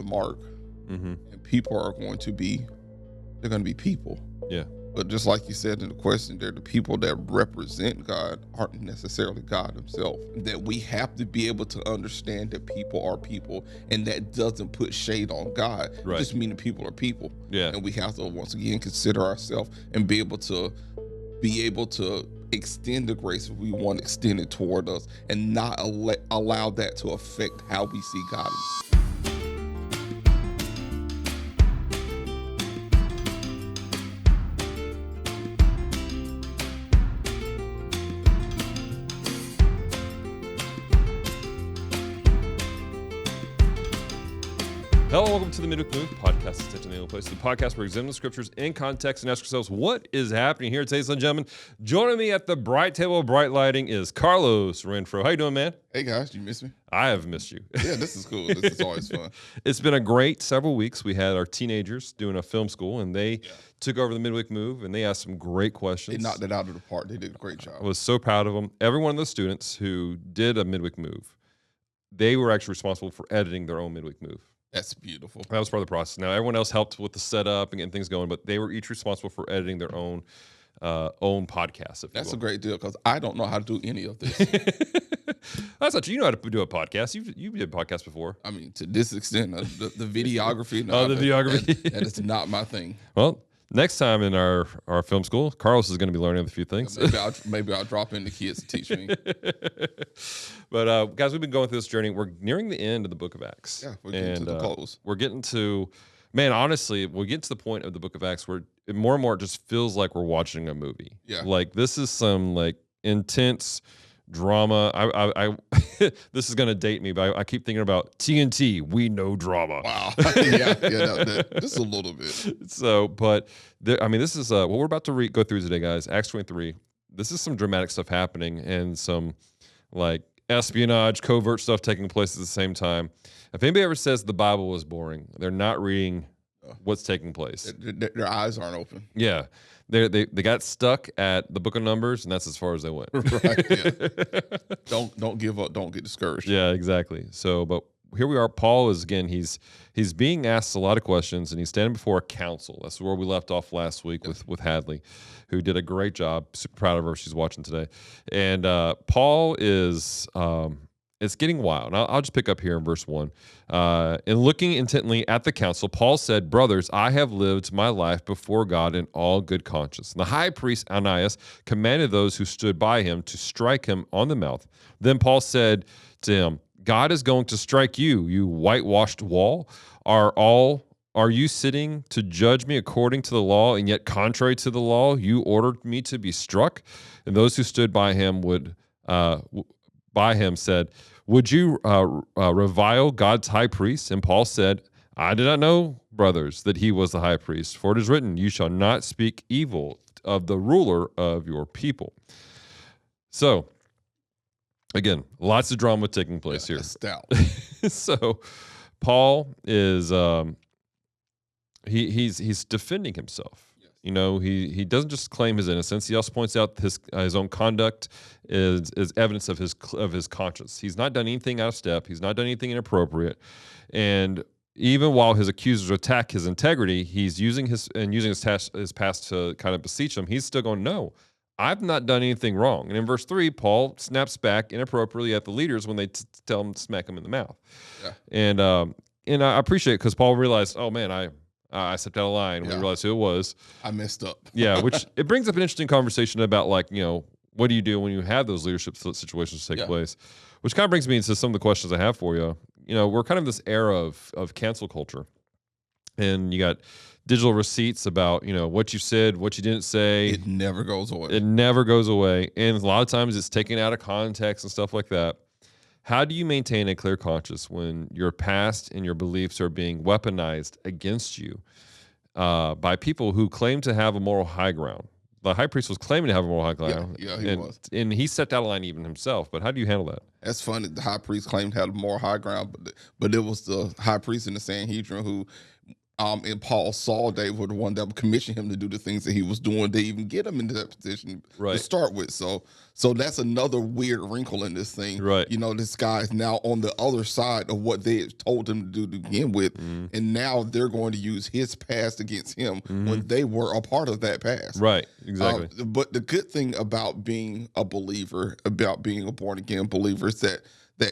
mark, and people are going to be people. Yeah. But just like you said in the question there, the people that represent God aren't necessarily God himself. That we have to be able to understand that people are people, and that doesn't put shade on God. Right. It just means that people are people. Yeah. And we have to, once again, consider ourselves and be able to extend the grace if we want extended toward us, and not allow that to affect how we see God. Hello, welcome to the Midweek Move podcast. It's the place, the podcast where we examine the scriptures in context and ask ourselves what is happening here today, ladies and gentlemen. Joining me at the bright table of bright lighting is Carlos Renfroe. How you doing, man? Hey guys, you miss me? I have missed you. Yeah, this is cool. This is always fun. It's been a great several weeks. We had our teenagers doing a film school, and they took over the Midweek Move, and they asked some great questions. They knocked it out of the park. They did a great job. I was so proud of them. Every one of those students who did a Midweek Move, they were actually responsible for editing their own Midweek Move. That's beautiful. That was part of the process. Now, everyone else helped with the setup and getting things going, but they were each responsible for editing their own podcast. That's a great deal, because I don't know how to do any of this. That's not true. You know how to do a podcast. You did podcasts before. I mean, to this extent, the videography. No, the videography. That is not my thing. Well, next time in our film school, Carlos is going to be learning a few things. Maybe I'll drop in the kids to teach me. But guys, we've been going through this journey. We're nearing the end of the book of Acts. Yeah, we're getting to the close. We're getting to, man, honestly, we get to the point of the book of Acts where more and more it just feels like we're watching a movie. Yeah. Like this is some like intense drama. I this is going to date me, but I keep thinking about TNT. We know drama. Wow. yeah, just a little bit. So, but this is what we're about to go through today, guys. Acts 23. This is some dramatic stuff happening and some like espionage, covert stuff taking place at the same time. If anybody ever says the Bible is boring, they're not reading what's taking place. Their eyes aren't open. Yeah. They got stuck at the book of Numbers, and that's as far as they went. Right. Yeah. Don't give up. Don't get discouraged. Yeah, exactly. So, but here we are. Paul is again. He's being asked a lot of questions, and he's standing before a council. That's where we left off last week with Hadley, who did a great job. Super proud of her. She's watching today, and Paul is. It's getting wild. I'll just pick up here in verse 1. In looking intently at the council, Paul said, "Brothers, I have lived my life before God in all good conscience." And the high priest Ananias commanded those who stood by him to strike him on the mouth. Then Paul said to him, "God is going to strike you, you whitewashed wall. Are you sitting to judge me according to the law, and yet contrary to the law, you ordered me to be struck?" And those who stood by him said, "Would you revile God's high priest?" And Paul said, "I did not know, brothers, that he was the high priest. For it is written, you shall not speak evil of the ruler of your people." So, again, lots of drama taking place here. Stout. So, Paul is he's defending himself. You know, he doesn't just claim his innocence. He also points out his own conduct is evidence of his conscience. He's not done anything out of step. He's not done anything inappropriate. And even while his accusers attack his integrity, he's using his past to kind of beseech him. He's still going, "No, I've not done anything wrong." And in verse 3, Paul snaps back inappropriately at the leaders when they tell him to smack him in the mouth. Yeah. And I appreciate it because Paul realized, oh man, I stepped out of line when we realized who it was. I messed up. Yeah, which it brings up an interesting conversation about, like, you know, what do you do when you have those leadership situations take place? Which kind of brings me into some of the questions I have for you. You know, we're kind of this era of cancel culture. And you got digital receipts about, you know, what you said, what you didn't say. It never goes away. It never goes away. And a lot of times it's taken out of context and stuff like that. How do you maintain a clear conscience when your past and your beliefs are being weaponized against you by people who claim to have a moral high ground? The high priest was claiming to have a moral high ground. Yeah, he was. And he stepped out of line even himself. But how do you handle that? That's funny. The high priest claimed to have a moral high ground, but it was the high priest in the Sanhedrin who And Paul saw David, the one that commissioned him to do the things that he was doing to even get him into that position to Right. start with. So that's another weird wrinkle in this thing. Right. You know, this guy is now on the other side of what they had told him to do to begin with, and now they're going to use his past against him when they were a part of that past. Right. Exactly. But the good thing about being a believer, about being a born again believer, is that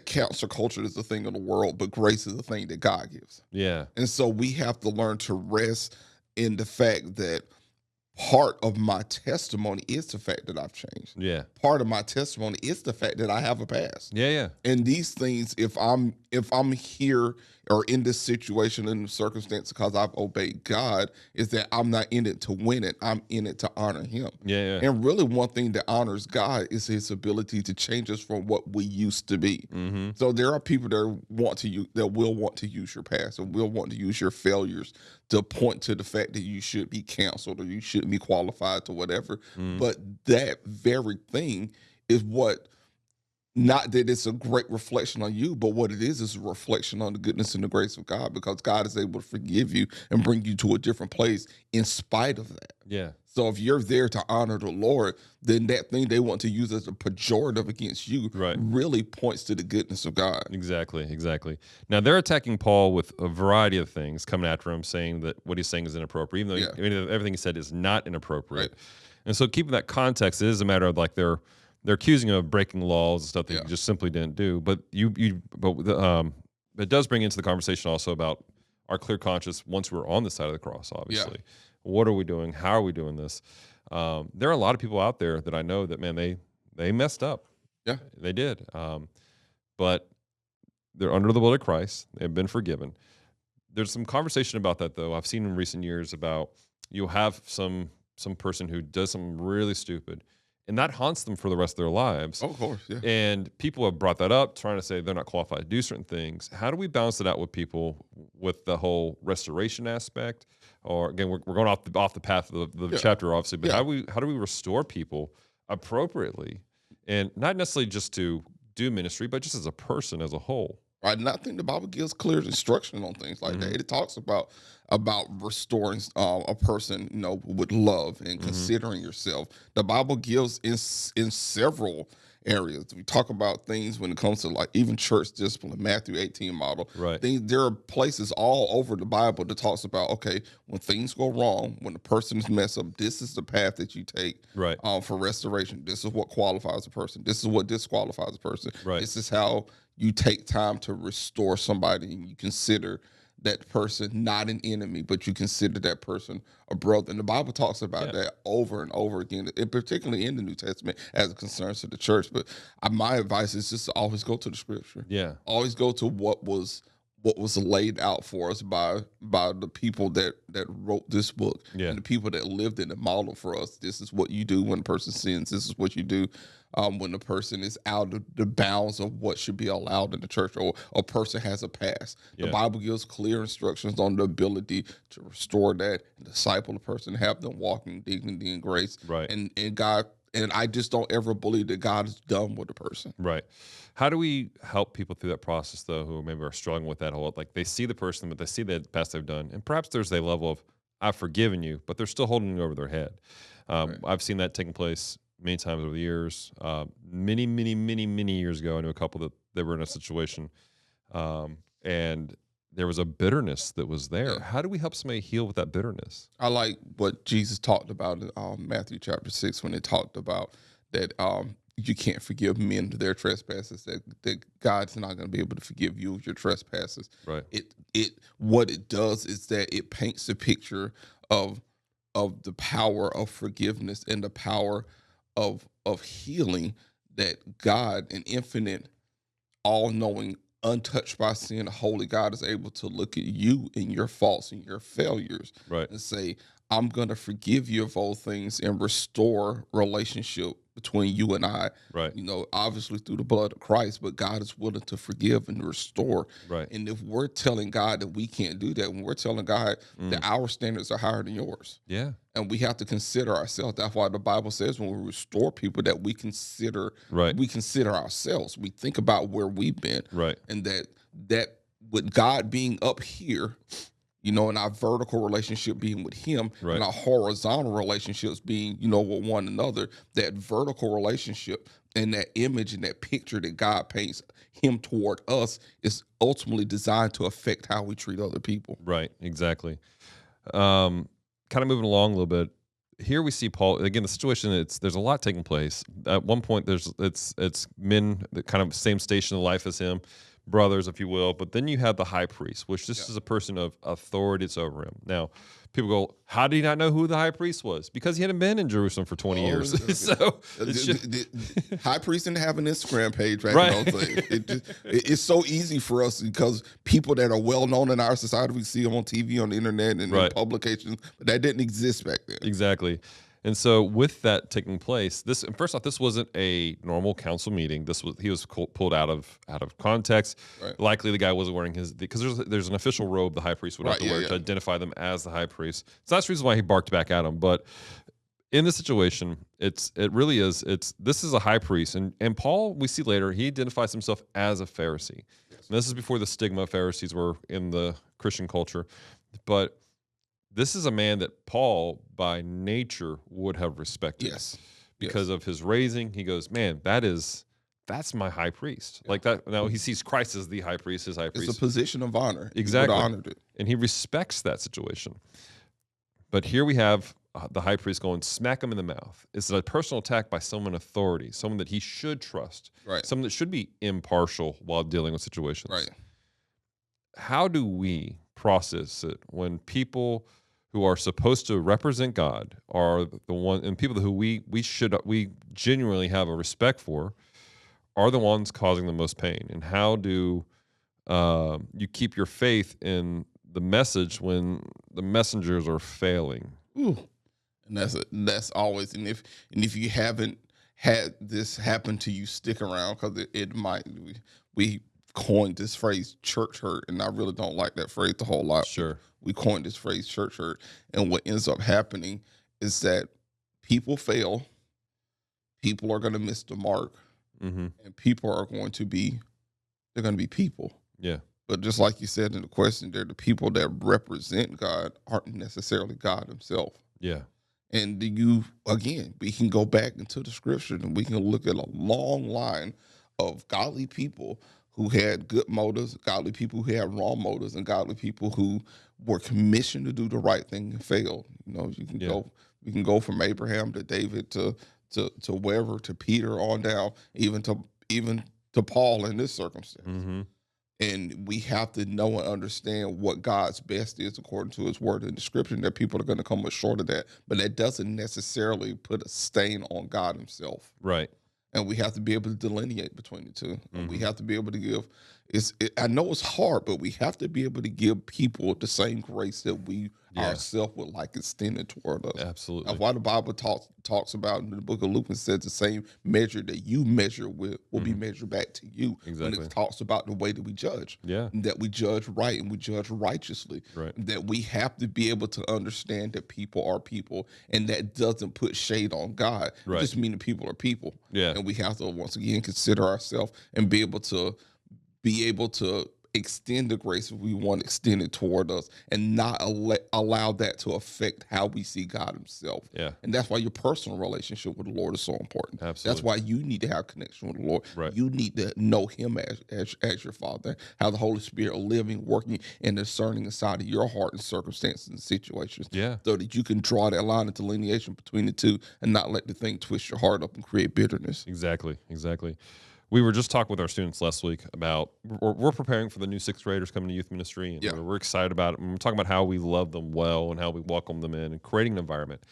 cancer culture is the thing of the world, but grace is the thing that God gives. Yeah. And so we have to learn to rest in the fact that part of my testimony is the fact that I've changed. Yeah. Part of my testimony is the fact that I have a past. Yeah. Yeah. And these things, if I'm here or in this situation, in the circumstance, because I've obeyed God, is that I'm not in it to win it. I'm in it to honor Him. Yeah. Yeah. And really, one thing that honors God is His ability to change us from what we used to be. So there are people that will want to use your past, and will want to use your failures to point to the fact that you should be canceled or you shouldn't be qualified to whatever. But that very thing is what. Not that it's a great reflection on you, but what it is a reflection on the goodness and the grace of God, because God is able to forgive you and bring you to a different place in spite of that. Yeah. So if you're there to honor the Lord, then that thing they want to use as a pejorative against you Right. really points to the goodness of God. Exactly. Exactly. Now they're attacking Paul with a variety of things coming after him, saying that what he's saying is inappropriate, even though everything he said is not inappropriate. Right. And so keeping that context, it is a matter of like they're accusing him of breaking laws and stuff that he just simply didn't do. But it does bring into the conversation also about our clear conscience once we're on the side of the cross. Obviously, what are we doing? How are we doing this? There are a lot of people out there that I know that, man, they messed up. Yeah, they did. But they're under the blood of Christ. They've been forgiven. There's some conversation about that, though. I've seen in recent years about you'll have some person who does something really stupid, and that haunts them for the rest of their lives. of course, yeah. And people have brought that up, trying to say they're not qualified to do certain things. How do we balance it out with people with the whole restoration aspect? Or again, we're going off the path of the chapter, obviously. But how do we restore people appropriately, and not necessarily just to do ministry, but just as a person as a whole? Right, and I think the Bible gives clear instruction on things like that. It talks about restoring a person, with love and considering yourself. The Bible gives in several areas. We talk about things when it comes to like even church discipline, Matthew 18 model. Right. There are places all over the Bible that talks about, okay, when things go wrong, when the person is messed up, this is the path that you take Right. For restoration. This is what qualifies a person. This is what disqualifies a person. Right. This is how you take time to restore somebody, and you consider that person not an enemy, but you consider that person a brother. And the Bible talks about that over and over again, and particularly in the New Testament as it concerns to the church. But my advice is just to always go to the scripture. Yeah. Always go to what was laid out for us by the people that wrote this book, and the people that lived in the model for us. This is what you do when a person sins. This is what you do when the person is out of the bounds of what should be allowed in the church, or a person has a past. The Bible gives clear instructions on the ability to restore that, and disciple the person, have them walking dignity and grace. Right. And God. And I just don't ever believe that God is done with a person. Right. How do we help people through that process, though, who maybe are struggling with that whole, like they see the person, but they see the past they've done, and perhaps there's a level of, I've forgiven you, but they're still holding it over their head. I've seen that taking place many times over the years. Many, many, many, many years ago, I knew a couple that they were in a situation, and there was a bitterness that was there. Yeah. How do we help somebody heal with that bitterness? I like what Jesus talked about in Matthew chapter 6 when it talked about that you can't forgive men their trespasses, that God's not going to be able to forgive you your trespasses. Right. What it does is that it paints a picture of the power of forgiveness and the power of healing, that God, an infinite, all-knowing, untouched by sin, holy God, is able to look at you and your faults and your failures, Right. and say, I'm going to forgive you of all things and restore relationship between you and I. Right. Obviously through the blood of Christ, but God is willing to forgive and restore. Right. And if we're telling God that we can't do that, when we're telling God that our standards are higher than yours, Yeah. and we have to consider ourselves. That's why the Bible says when we restore people that we consider ourselves. We think about where we've been. Right. And that with God being up here, and our vertical relationship being with him and Right. our horizontal relationships being, with one another. That vertical relationship and that image and that picture that God paints him toward us is ultimately designed to affect how we treat other people. Right. Exactly. Um, kind of moving along a little bit. Here we see Paul again. The situation, there's a lot taking place. At one point, it's men that kind of same station of life as him, brothers, if you will. But then you have the high priest, which Yeah. this is a person of authority that's over him. Now, people go, "How did he not know who the high priest was?" Because he hadn't been in Jerusalem for 20 Oh, years. So it's just the high priest didn't have an Instagram page back in right. those days. It's so easy for us because people that are well known in our society, we see them on TV, on the internet, and in Right. publications, but that didn't exist back then. Exactly. And so with that taking place, first off, this wasn't a normal council meeting. He was pulled out of context. Right. Likely the guy wasn't wearing because there's an official robe the high priest would have Right, to yeah, wear yeah. to identify them as the high priest. So that's the reason why he barked back at him. But in this situation, this is a high priest, and Paul, we see later, he identifies himself as a Pharisee. Yes. And this is before the stigma of Pharisees were in the Christian culture, but this is a man that Paul, by nature, would have respected. Yes. Because of his raising. He goes, man, that's my high priest. Yeah. Like that. Now he sees Christ as the high priest, his high It's priest. a position of honor. Exactly. He would have honored it. And he respects that situation. But here we have the high priest going, smack him in the mouth. It's a personal attack by someone in authority, someone that he should trust, Right. someone that should be impartial while dealing with situations. Right. How do we process it when people who are supposed to represent God are the one, and people who we genuinely have a respect for, are the ones causing the most pain? And how do you keep your faith in the message when the messengers are failing? Ooh. And that's always, and if you haven't had this happen to you, stick around, because it might. We coined this phrase church hurt, and I really don't like that phrase a whole lot. Sure. We coined this phrase church hurt, and what ends up happening is that people fail, people are going to miss the mark, Mm-hmm. and people are going to be they're going to be people. Yeah. But just like you said in the question there, the people that represent God aren't necessarily God himself. Yeah. And we can go back into the scripture and we can look at a long line of godly people who had good motives, godly people who had wrong motives, and godly people who were commissioned to do the right thing and failed. We can go from Abraham to David to wherever, to Peter on down, even to Paul in this circumstance. Mm-hmm. And we have to know and understand what God's best is according to his word and description. That people are going to come up short of that, but that doesn't necessarily put a stain on God himself. Right. And we have to be able to delineate between the two. And we Mm-hmm. have to be able to give. I know it's hard, but we have to be able to give people the same grace that we Yeah. ourselves would like extended toward us. Absolutely. That's why the Bible talks about in the book of Luke, and says the same measure that you measure with will be measured back to you. When Exactly. it talks about the way that we judge. Yeah. That we judge right and we judge righteously. Right. That we have to be able to understand that people are people, and that doesn't put shade on God. Right. It just means that people are people. Yeah. And we have to once again consider ourselves and be able to extend the grace we want extended toward us, and not allow that to affect how we see God himself. Yeah. And that's why your personal relationship with the Lord is so important. Absolutely. That's why you need to have connection with the Lord. Right. You need to know him as your Father, how the Holy Spirit living, working, and discerning inside of your heart and circumstances and situations. Yeah. So that you can draw that line of delineation between the two and not let the thing twist your heart up and create bitterness. Exactly. We were just talking with our students last week about we're preparing for the new sixth graders coming to youth ministry, and Yeah. we're excited about it. And we're talking about how we love them well and how we welcome them in and creating an environment.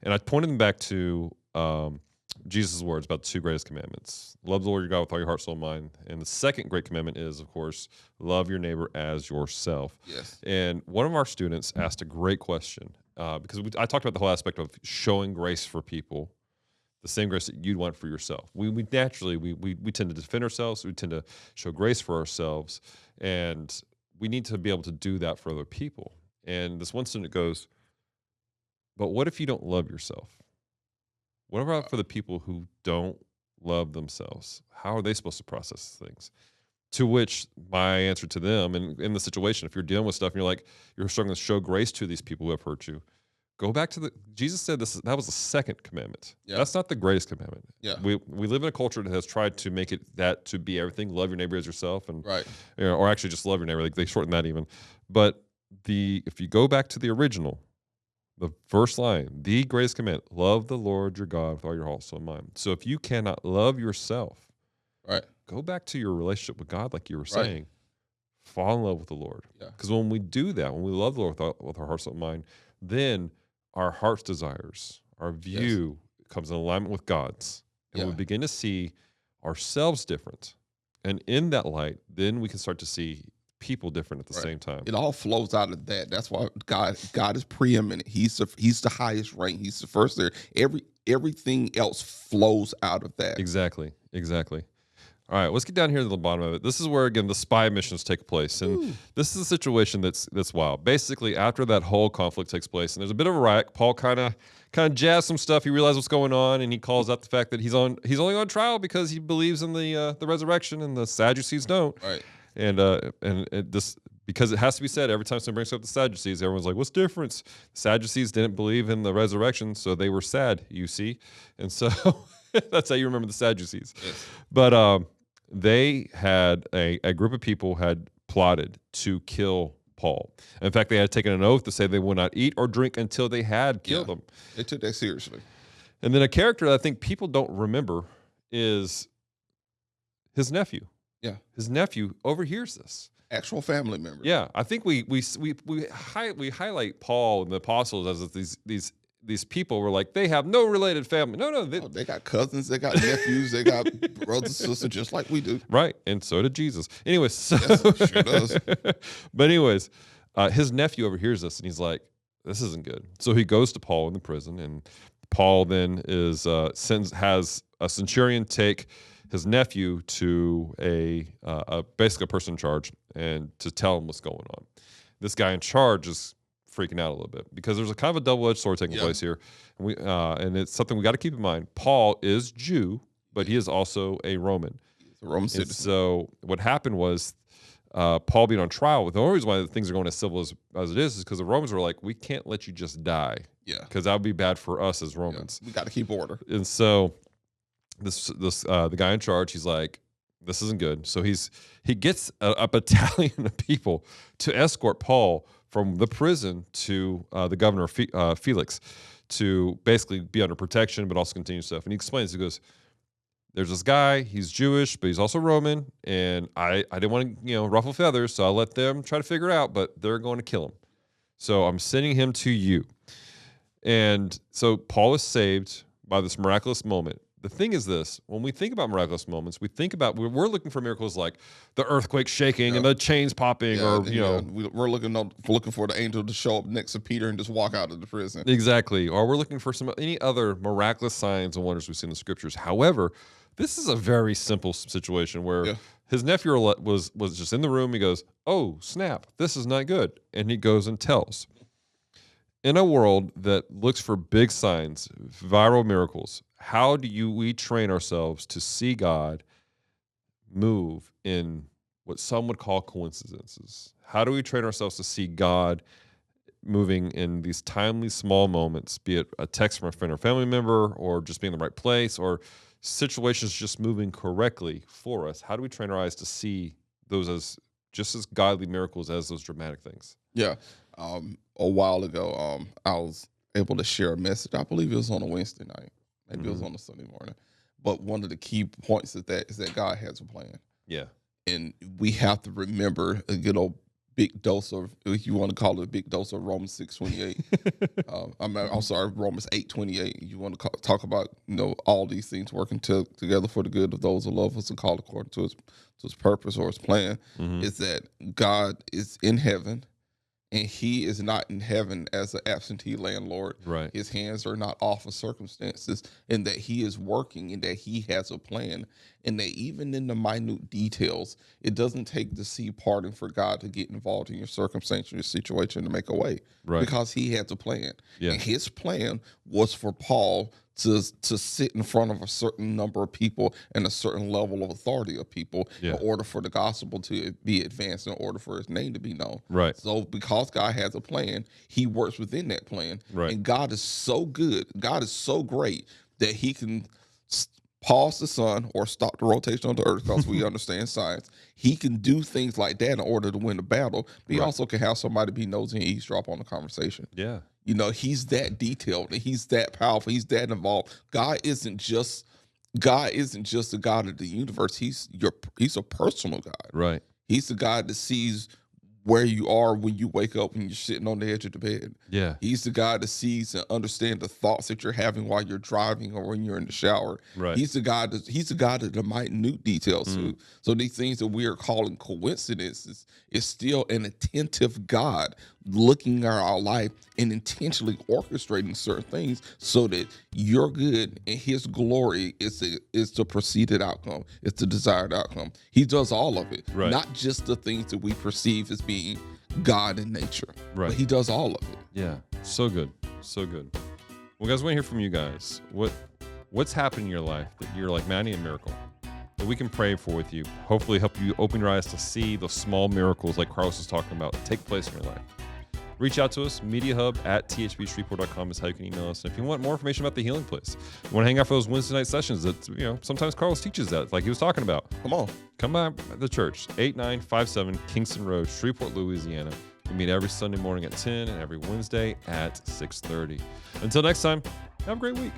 And I pointed them back to Jesus' words about the two greatest commandments: love the Lord your God with all your heart, soul, and mind. And the second great commandment is, of course, love your neighbor as yourself. Yes. And one of our students asked a great question because I talked about the whole aspect of showing grace for people, the same grace that you'd want for yourself. We naturally tend to defend ourselves. We tend to show grace for ourselves, and we need to be able to do that for other people. And this one student goes, but what if you don't love yourself? What about for the people who don't love themselves? How are they supposed to process things? To which my answer to them, and in the situation, if you're dealing with stuff and you're struggling to show grace to these people who have hurt you, go back to Jesus said that was the second commandment. Yeah. That's not the greatest commandment. Yeah. We live in a culture that has tried to make it that to be everything. Love your neighbor as yourself, and Right. or actually just love your neighbor. Like they shorten that even. But if you go back to the original, the first line, the greatest commandment: love the Lord your God with all your heart, soul, and mind. So if you cannot love yourself, right, go back to your relationship with God, like you were Right. saying. Fall in love with the Lord. Yeah. Because when we do that, when we love the Lord with our heart, soul, and mind, then our heart's desires, our view comes in alignment with God's. And we begin to see ourselves different. And in that light, then we can start to see people different at the same time. It all flows out of that. That's why God is preeminent. He's the highest rank. He's the first there. Everything else flows out of that. Exactly. All right, let's get down here to the bottom of it. This is where, again, the spy missions take place. And this is a situation that's wild. Basically, after that whole conflict takes place, and there's a bit of a riot, Paul kind of jazzed some stuff. He realized what's going on, and he calls out the fact that he's only on trial because he believes in the resurrection, and the Sadducees don't. Right. And this, because it has to be said every time someone brings up the Sadducees, everyone's like, what's the difference? The Sadducees didn't believe in the resurrection, so they were sad, you see. And so that's how you remember the Sadducees. Yes. But they had a group of people had plotted to kill Paul. In fact, they had taken an oath to say they would not eat or drink until they had killed him. They took that seriously. And then a character that I think people don't remember is his nephew. Yeah. His nephew overhears this. Actual family member. Yeah, I think we highlight Paul and the apostles as these people were like, they have no related family. No, they got cousins, they got nephews, they got brothers, sisters, just like we do. Right, and so did Jesus. Anyways, so, yes, sure does. But anyways, his nephew overhears this, and he's like, this isn't good. So he goes to Paul in the prison, and Paul then has a centurion take his nephew to basically a person in charge and to tell him what's going on. This guy in charge is freaking out a little bit because there's a kind of a double-edged sword taking place here, and it's something we got to keep in mind. Paul is Jew, but he is also a Roman. He's a Roman citizen. So what happened was Paul being on trial. The only reason why things are going as civil as it is because the Romans were like, we can't let you just die. Yeah, because that would be bad for us as Romans. We got to keep order. And so the guy in charge, he's like, this isn't good. So he gets a battalion of people to escort Paul from the prison to the governor Felix to basically be under protection, but also continue stuff. And he explains, he goes, there's this guy, he's Jewish, but he's also Roman, and I didn't want to ruffle feathers, so I let them try to figure it out, but they're going to kill him. So I'm sending him to you. And so Paul is saved by this miraculous moment. The thing is this, when we think about miraculous moments, we're looking for miracles like the earthquake shaking and the chains popping, we're looking for the angel to show up next to Peter and just walk out of the prison. Exactly. Or we're looking for any other miraculous signs and wonders we see in the scriptures. However, this is a very simple situation where his nephew was just in the room. He goes, oh, snap, this is not good. And he goes and tells. In a world that looks for big signs, viral miracles, how do we train ourselves to see God move in what some would call coincidences? How do we train ourselves to see God moving in these timely small moments, be it a text from a friend or family member, or just being in the right place, or situations just moving correctly for us? How do we train our eyes to see those as just as godly miracles as those dramatic things? Yeah. A while ago, I was able to share a message. I believe it was on a Wednesday night. Maybe it was on a Sunday morning. But one of the key points is that God has a plan. Yeah. And we have to remember a good old big dose of, if you want to call it a big dose of Romans 6:28. I'm sorry, Romans 8:28. You want to talk about all these things working together for the good of those who love us and called according to his purpose or his plan. Is that God is in heaven. And he is not in heaven as an absentee landlord. Right. His hands are not off of circumstances, and that he is working and that he has a plan. And that even in the minute details, it doesn't take the sea parting for God to get involved in your circumstance or your situation to make a way. Right. Because he has a plan. Yeah. And his plan was for Paul to sit in front of a certain number of people and a certain level of authority of people Yeah. in order for the gospel to be advanced, in order for his name to be known. Right. So because God has a plan, he works within that plan. Right. And God is so good, God is so great that he can pause the sun or stop the rotation of the earth, because we understand science. He can do things like that in order to win the battle. But he Right. also can have somebody be nosy and eavesdrop on the conversation. Yeah. You know, he's that detailed and he's that powerful. He's that involved. God isn't just the God of the universe. He's a personal God. Right. He's the God that sees where you are when you wake up, when you're sitting on the edge of the bed. Yeah. He's the God that sees and understands the thoughts that you're having while you're driving or when you're in the shower. Right. He's the God of the minute details too. So these things that we are calling coincidences is still an attentive God looking at our life and intentionally orchestrating certain things so that your good and his glory is the preceded outcome. It's the desired outcome. He does all of it, Right. not just the things that we perceive as being God in nature. Right. But he does all of it. Yeah. So good. So good. Well, guys, we want to hear from you guys. What's happened in your life that you're like, man, I need a miracle that we can pray for with you. Hopefully help you open your eyes to see the small miracles like Carlos was talking about that take place in your life. Reach out to us, mediahub@thbshreveport.com is how you can email us. And if you want more information about the Healing Place, you want to hang out for those Wednesday night sessions that, sometimes Carlos teaches that, like he was talking about. Come by the church, 8957 Kingston Road, Shreveport, Louisiana. We meet every Sunday morning at 10 and every Wednesday at 6:30. Until next time, have a great week.